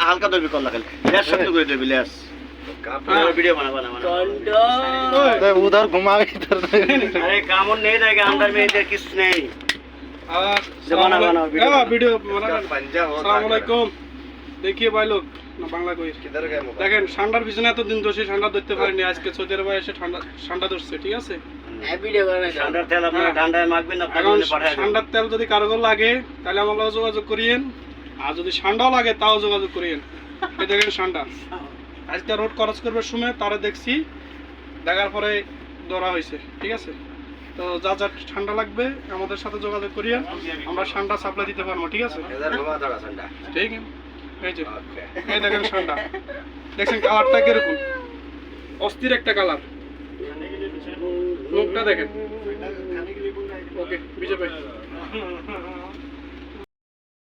হালকা ধরবি কল্লা খালি শক্ত করে ধরবি লেস वीडियो बना बना उधर घुमा के इधर अरे काम नहीं रहेगा अंदर में इधर किस नहीं जमाना बना वीडियो बना अस्सलाम वालेकुम देखिए भाई लोग ना बांग्ला कोई किधर गए দেখেন ঠান্ডার পিছনে এত দিন দোষী ঠান্ডা ধরতে পারেনি আজকে সৌদি আরবে এসে ঠান্ডা ধরছে ঠিক আছে ভিডিও বানাই ঠান্ডার তেল আপনারা ঠান্ডায় মাখবেন না আপনাদের পাঠায় ঠান্ডার তেল যদি কারো লাগে তাহলে আমরা যোগাযোগ করিয়েন আর যদি ঠান্ডাও লাগে তাও যোগাযোগ করিয়েন এই দেখেন ঠান্ডা আজকে রোড ক্রস করবার সময় তারা দেখছি দেখার পরে ধরা হয়েছে ঠিক আছে তো যা যা ঠান্ডা লাগবে আমাদের সাথে যোগাযোগ করিয়ে আমরা ঠান্ডা সাপ্লাই দিতে পারবো ঠিক আছে ঠিক এই যে এই দেখেন ঠান্ডা দেখছেন কালারটা কিরকম অস্থির একটা কালার মুখটা দেখেন ওকে বিজয় ভাই